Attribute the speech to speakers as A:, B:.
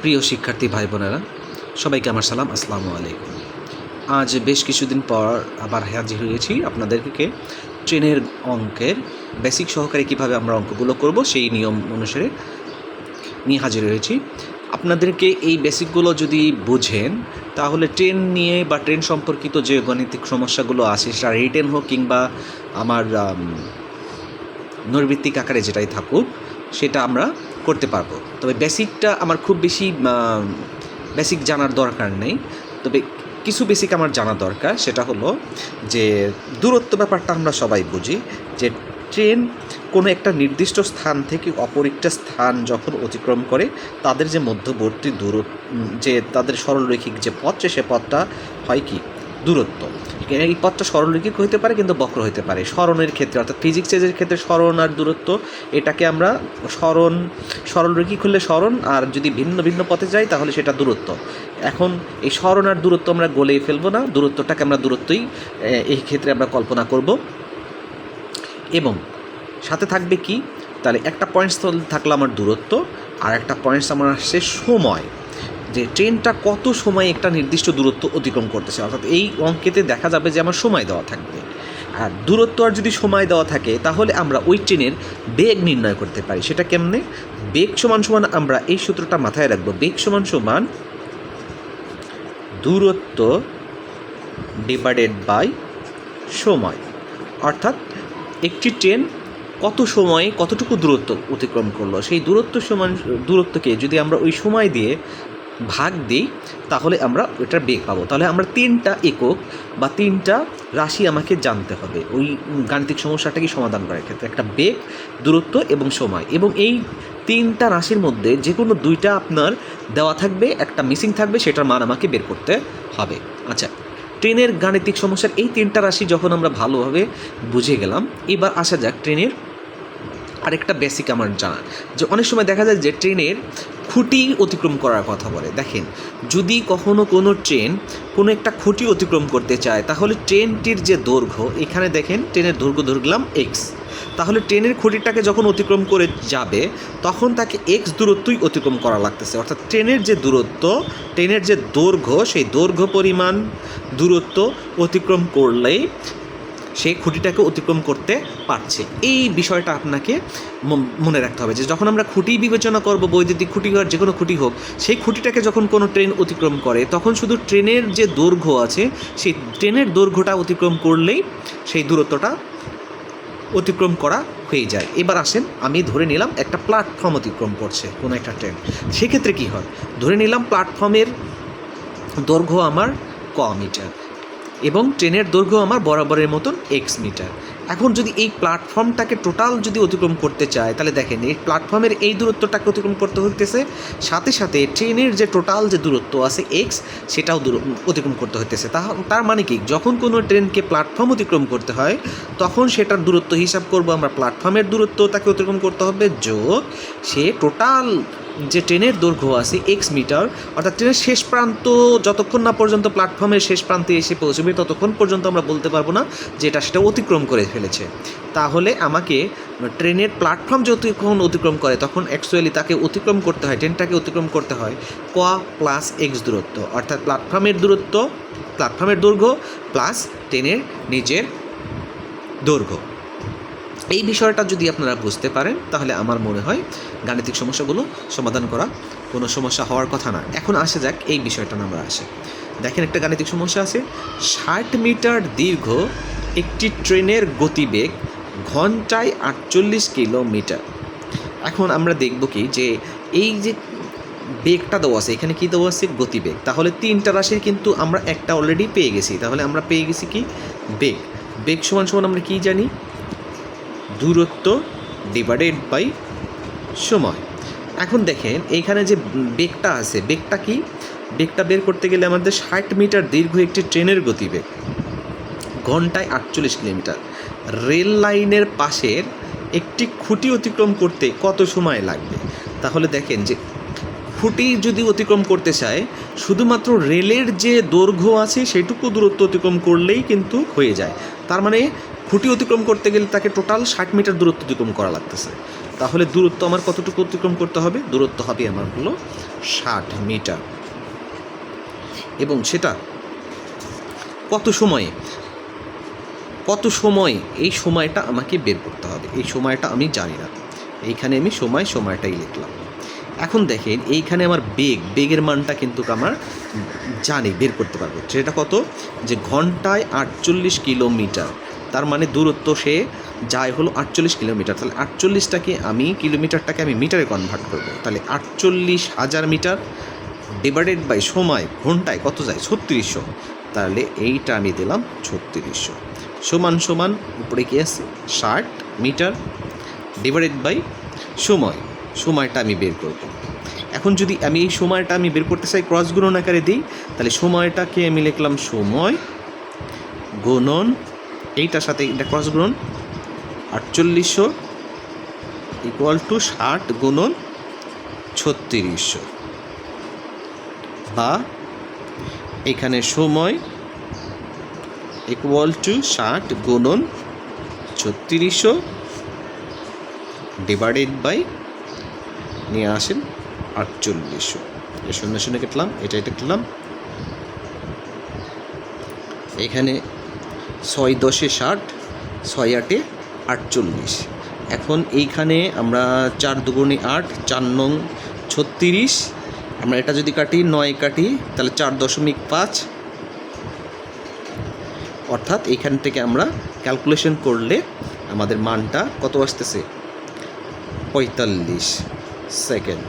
A: প্রিয় শিক্ষার্থী ভাই বোনেরা, সবাইকে আমার সালাম, আসসালামু আলাইকুম। আজ বেশ কিছুদিন পর আবার হাজির হয়েছি আপনাদেরকে ট্রেনের অঙ্কের বেসিক সহকারে কীভাবে আমরা অঙ্কগুলো করব সেই নিয়ম অনুসারে নিয়ে হাজির হয়েছি। আপনাদেরকে এই বেসিকগুলো যদি বুঝেন তাহলে ট্রেন নিয়ে বা ট্রেন সম্পর্কিত যে গণিতিক সমস্যাগুলো আছে সেটা রিটেন হোক কিংবা আমার নৈর্বৃত্তিক আকারে যেটাই থাকুক সেটা আমরা করতে পারবো। তবে বেসিকটা আমার খুব বেশি বেসিক জানার দরকার নেই, তবে কিছু বেসিক আমার জানা দরকার। সেটা হলো যে দূরত্ব ব্যাপারটা আমরা সবাই বুঝি যে ট্রেন কোনো একটা নির্দিষ্ট স্থান থেকে অপর একটা স্থান যখন অতিক্রম করে তাদের যে মধ্যবর্তী দূরত্ব, যে তাদের সরলরৈখিক যে পথ সে পথটা হয় কি দূরত্ব। এই পথটা সরলরৈখিক হতে পারে কিন্তু বক্র হতে পারে। সরণের ক্ষেত্রে অর্থাৎ ফিজিক্সের ক্ষেত্রে সরণ আর দূরত্ব এটাকে আমরা সরলরৈখিক হলে সরণ, আর যদি ভিন্ন ভিন্ন পথে যাই তাহলে সেটা দূরত্ব। এখন এই সরণ আর দূরত্ব আমরা গলেই ফেলবো না, দূরত্বটাকে আমরা দূরত্বই এই ক্ষেত্রে আমরা কল্পনা করব। এবং সাথে থাকবে কি, তাহলে একটা পয়েন্টস থাকলো আমার দূরত্ব, আর একটা পয়েন্টস আমার আসছে সময়, যে ট্রেনটা কত সময় একটা নির্দিষ্ট দূরত্ব অতিক্রম করতেছে। অর্থাৎ এই অঙ্কেতে দেখা যাবে যে আমার সময় দেওয়া থাকবে, আর দূরত্ব আর যদি সময় দেওয়া থাকে তাহলে আমরা ওই ট্রেনের বেগ নির্ণয় করতে পারি। সেটা কেমনে? বেগ সমান সমান আমরা এই সূত্রটা মাথায় রাখবো, বেগ সমান সমান দূরত্ব ডিভাইডেড বাই সময়। অর্থাৎ একটি ট্রেন কত সময়ে কতটুকু দূরত্ব অতিক্রম করলো, সেই দূরত্বকে যদি আমরা ওই সময় দিয়ে ভাগ দিই তাহলে আমরা ওইটার বেগ পাবো। তাহলে আমরা 3টা একক বা 3টা রাশি আমাকে জানতে হবে ওই গাণিতিক সমস্যাটাকে সমাধান করার ক্ষেত্রে, একটা বেগ, দূরত্ব এবং সময়। এবং এই 3টা রাশির মধ্যে যে কোনো 2টা আপনার দেওয়া থাকবে, একটা মিসিং থাকবে, সেটার মান আমাকে বের করতে হবে। আচ্ছা, ট্রেনের গাণিতিক সমস্যার এই 3টা রাশি যখন আমরা ভালোভাবে বুঝে গেলাম, এবার আসা যাক ট্রেনের আরেকটা বেসিক আমার জানা, যে অনেক সময় দেখা যায় যে ট্রেনের খুঁটি অতিক্রম করার কথা বলে। দেখেন, যদি কখনো কোনো ট্রেন কোনো একটা খুঁটি অতিক্রম করতে চায় তাহলে ট্রেনটির যে দৈর্ঘ্য, এখানে দেখেন ট্রেনের দৈর্ঘ্য ধরলাম এক্স, তাহলে ট্রেনের খুঁটিটাকে যখন অতিক্রম করে যাবে তখন তাকে এক্স দূরত্বই অতিক্রম করা লাগতেছে। অর্থাৎ ট্রেনের যে দূরত্ব, ট্রেনের যে দৈর্ঘ্য, সেই দৈর্ঘ্য পরিমাণ দূরত্ব অতিক্রম করলেই সেই খুঁটিটাকে অতিক্রম করতে পারছে। এই বিষয়টা আপনাকে মনে রাখতে হবে যে যখন আমরা খুঁটি বিবেচনা করব, বৈদ্যুতিক খুঁটি হোক যে কোনো খুঁটি হোক, সেই খুঁটিটাকে যখন কোনো ট্রেন অতিক্রম করে তখন শুধু ট্রেনের যে দৈর্ঘ্য আছে সেই ট্রেনের দৈর্ঘ্যটা অতিক্রম করলেই সেই দূরত্বটা অতিক্রম করা হয়ে যায়। এবার আসেন, আমি ধরে নিলাম একটা প্ল্যাটফর্ম অতিক্রম করছে কোনো একটা ট্রেন, সেক্ষেত্রে কী হয়, ধরে নিলাম প্ল্যাটফর্মের দৈর্ঘ্য আমার ক মিটার এবং ট্রেনের দৈর্ঘ্য আমার বরাবরের মতন এক্স মিটার। এখন যদি এই প্ল্যাটফর্মটাকে টোটাল যদি অতিক্রম করতে চায় তাহলে দেখেন এই প্ল্যাটফর্মের এই দূরত্বটাকে অতিক্রম করতে হইতেছে, সাথে সাথে ট্রেনের যে টোটাল যে দূরত্ব আছে এক্স, সেটাও অতিক্রম করতে হইতেছে। তার মানে কি, যখন কোনো ট্রেনকে প্ল্যাটফর্ম অতিক্রম করতে হয় তখন সেটার দূরত্ব হিসাব করব আমরা, প্ল্যাটফর্মের দূরত্ব তাকে অতিক্রম করতে হবে যোগ সে টোটাল যে ট্রেনের দৈর্ঘ্য আছে এক্স মিটার। অর্থাৎ ট্রেনের শেষ প্রান্ত যতক্ষণ না পর্যন্ত প্ল্যাটফর্মের শেষ প্রান্তে এসে পৌঁছবে ততক্ষণ পর্যন্ত আমরা বলতে পারবো না যে সেটা অতিক্রম করে ফেলেছে। তাহলে আমাকে ট্রেনের প্ল্যাটফর্ম যতক্ষণ অতিক্রম করে তখন অ্যাকচুয়ালি তাকে অতিক্রম করতে হয়, ট্রেনটাকে অতিক্রম করতে হয় ক প্লাস এক্স দূরত্ব, অর্থাৎ প্ল্যাটফর্মের দৈর্ঘ্য প্লাস ট্রেনের নিজের দৈর্ঘ্য। এই বিষয়টা যদি আপনারা বুঝতে পারেন তাহলে আমার মনে হয় গাণিতিক সমস্যাগুলো সমাধান করা কোনো সমস্যা হওয়ার কথা না। এখন আসা যাক এই বিষয়টা আমরা আসে, দেখেন একটা গাণিতিক সমস্যা আছে, 60 মিটার দীর্ঘ একটি ট্রেনের গতিবেগ ঘন্টায় 48 কিলোমিটার। এখন আমরা দেখব কি, যে এই যে বেগটা দেওয়া আছে, এখানে কী দেওয়া আছে গতিবেগ, তাহলে 3টা রাশির কিন্তু আমরা একটা অলরেডি পেয়ে গেছি। তাহলে আমরা পেয়ে গেছি কি বেগ, বেগ সমান সমান আমরা কী জানি, দূরত্ব ডিভাইডেড বাই সময়। এখন দেখেন এইখানে যে বেগটা আছে, বেগটা কি, বেগটা বের করতে গেলে আমাদের 60 মিটার দীর্ঘ একটি ট্রেনের গতিবেগ ঘন্টায় 48 কিলোমিটার, রেল লাইনের পাশের একটি খুঁটি অতিক্রম করতে কত সময় লাগবে। তাহলে দেখেন যে খুঁটি যদি অতিক্রম করতে চায় শুধুমাত্র রেলের যে দৈর্ঘ্য আছে সেটুকু দূরত্ব অতিক্রম করলেই কিন্তু হয়ে যায়। তার মানে খুঁটি অতিক্রম করতে গেলে তাকে টোটাল 60 মিটার দূরত্ব অতিক্রম করা লাগতেছে। তাহলে দূরত্ব আমার কতটুকু অতিক্রম করতে হবে? দূরত্ব হবে আমার হলো 60 মিটার। এবং সেটা কত সময়ে এই সময়টা আমাকে বের করতে হবে। এই সময়টা আমি জানি না, এইখানে আমি সময়টাই লিখলাম। এখন দেখেন এইখানে আমার বেগের মানটা কিন্তু আমার জানি, বের করতে পারবো। সেটা কত? যে ঘন্টায় 48 কিলোমিটার, তার মানে দূরত্ব সে যায় হলো 48 কিলোমিটার। তাহলে 48টাকে আমি কিলোমিটারটাকে আমি মিটারে কনভার্ট করবো। তাহলে 48,000 মিটার ডিভাইডেড বাই সময় ঘন্টায় কত যায়? 3600। তাহলে এইটা আমি দিলাম 3600 সমান উপরে কি আছে 60 মিটার ডিভাইডেড বাই সময়টা আমি বের করব। এখন যদি আমি এই সময়টা আমি বের করতে চাই ক্রস গুণন আকারে দিই, তাহলে সময়টাকে আমি লিখলাম সময় গুণন এইটার সাথে এটা ক্রস গুণন 4800 ইকুয়াল টু 60 গুণন 3600, বা এখানে সময় ইকুয়াল টু 60 গুণন 3600 ডিভাইডেড বাই নিয়ে আসেন 4800। এ 0 কেটলাম, এটা কেটলাম। এখানে 6 10 60, 6 8 48। এখন এইখানে আমরা 4 দুগুণে 8, 4 নং 36। আমরা এটা যদি কাটি 9 কাটি তাহলে 4.5, অর্থাৎ এইখান থেকে আমরা ক্যালকুলেশন করলে আমাদের মানটা কত আসতেছে? 45 সেকেন্ড।